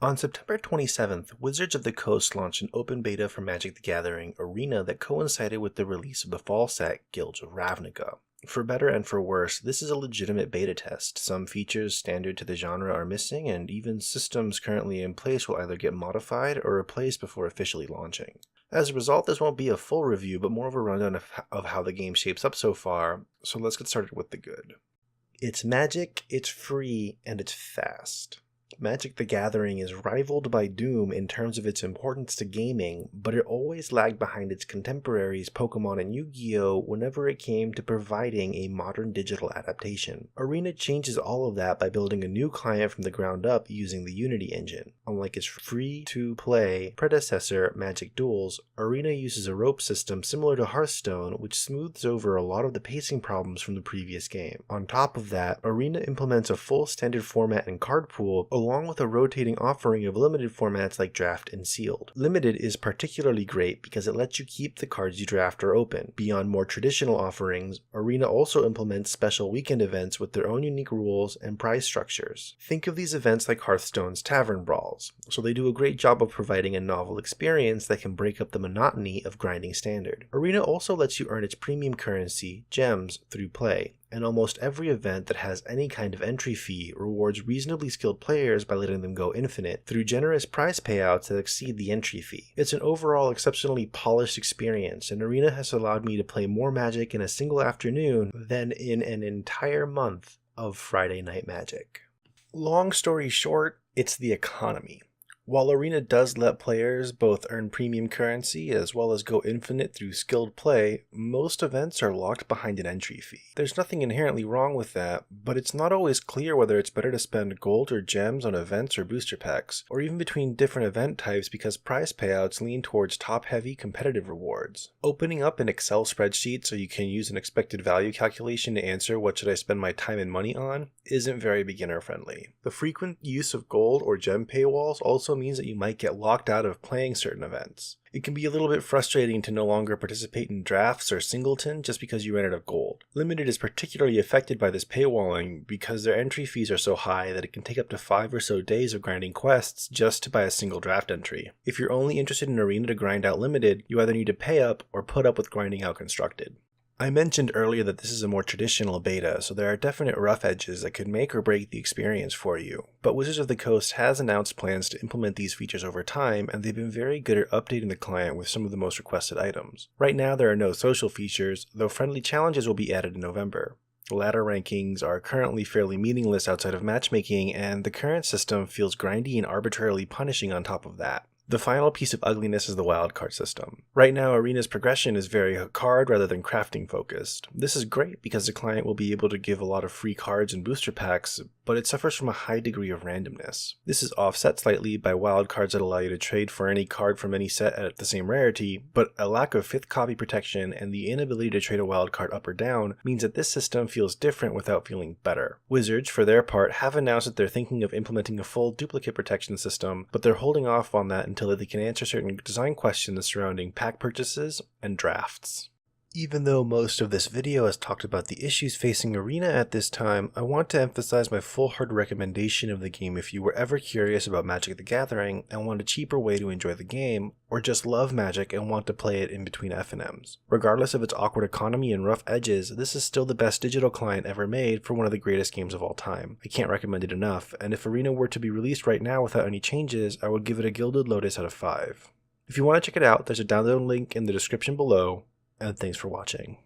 On September 27th, Wizards of the Coast launched an open beta for Magic the Gathering Arena that coincided with the release of the fall set Guilds of Ravnica. For better and for worse, this is a legitimate beta test. Some features standard to the genre are missing, and even systems currently in place will either get modified or replaced before officially launching. As a result, this won't be a full review, but more of a rundown of how the game shapes up so far, so let's get started with the good. It's Magic, it's free, and it's fast. Magic the Gathering is rivaled by Doom in terms of its importance to gaming, but it always lagged behind its contemporaries Pokemon and Yu-Gi-Oh! Whenever it came to providing a modern digital adaptation. Arena changes all of that by building a new client from the ground up using the Unity engine. Unlike its free-to-play predecessor, Magic Duels, Arena uses a rope system similar to Hearthstone, which smooths over a lot of the pacing problems from the previous game. On top of that, Arena implements a full standard format and card pool, along with a rotating offering of limited formats like Draft and Sealed. Limited is particularly great because it lets you keep the cards you draft or open. Beyond more traditional offerings, Arena also implements special weekend events with their own unique rules and prize structures. Think of these events like Hearthstone's Tavern Brawls, so they do a great job of providing a novel experience that can break up the monotony of grinding standard. Arena also lets you earn its premium currency, gems, through play, and almost every event that has any kind of entry fee rewards reasonably skilled players by letting them go infinite through generous prize payouts that exceed the entry fee. It's an overall exceptionally polished experience, and Arena has allowed me to play more Magic in a single afternoon than in an entire month of Friday Night Magic. Long story short, it's the economy. While Arena does let players both earn premium currency as well as go infinite through skilled play, most events are locked behind an entry fee. There's nothing inherently wrong with that, but it's not always clear whether it's better to spend gold or gems on events or booster packs, or even between different event types because prize payouts lean towards top-heavy competitive rewards. Opening up an Excel spreadsheet so you can use an expected value calculation to answer what should I spend my time and money on isn't very beginner-friendly. The frequent use of gold or gem paywalls also means that you might get locked out of playing certain events. It can be a little bit frustrating to no longer participate in drafts or singleton just because you ran out of gold. Limited is particularly affected by this paywalling because their entry fees are so high that it can take up to 5 or so days of grinding quests just to buy a single draft entry. If you're only interested in Arena to grind out Limited, you either need to pay up or put up with grinding out Constructed. I mentioned earlier that this is a more traditional beta, so there are definite rough edges that could make or break the experience for you. But Wizards of the Coast has announced plans to implement these features over time, and they've been very good at updating the client with some of the most requested items. Right now there are no social features, though friendly challenges will be added in November. Ladder rankings are currently fairly meaningless outside of matchmaking, and the current system feels grindy and arbitrarily punishing on top of that. The final piece of ugliness is the wildcard system. Right now, Arena's progression is very card rather than crafting focused. This is great because the client will be able to give a lot of free cards and booster packs, but it suffers from a high degree of randomness. This is offset slightly by wildcards that allow you to trade for any card from any set at the same rarity, but a lack of 5th copy protection and the inability to trade a wildcard up or down means that this system feels different without feeling better. Wizards, for their part, have announced that they're thinking of implementing a full duplicate protection system, but they're holding off on that until they can answer certain design questions surrounding pack purchases and drafts. Even though most of this video has talked about the issues facing Arena at this time, I want to emphasize my full-hearted recommendation of the game if you were ever curious about Magic the Gathering and want a cheaper way to enjoy the game, or just love Magic and want to play it in between FNMs. Regardless of its awkward economy and rough edges, this is still the best digital client ever made for one of the greatest games of all time. I can't recommend it enough, and if Arena were to be released right now without any changes, I would give it a Gilded Lotus out of 5. If you want to check it out, there's a download link in the description below, and thanks for watching.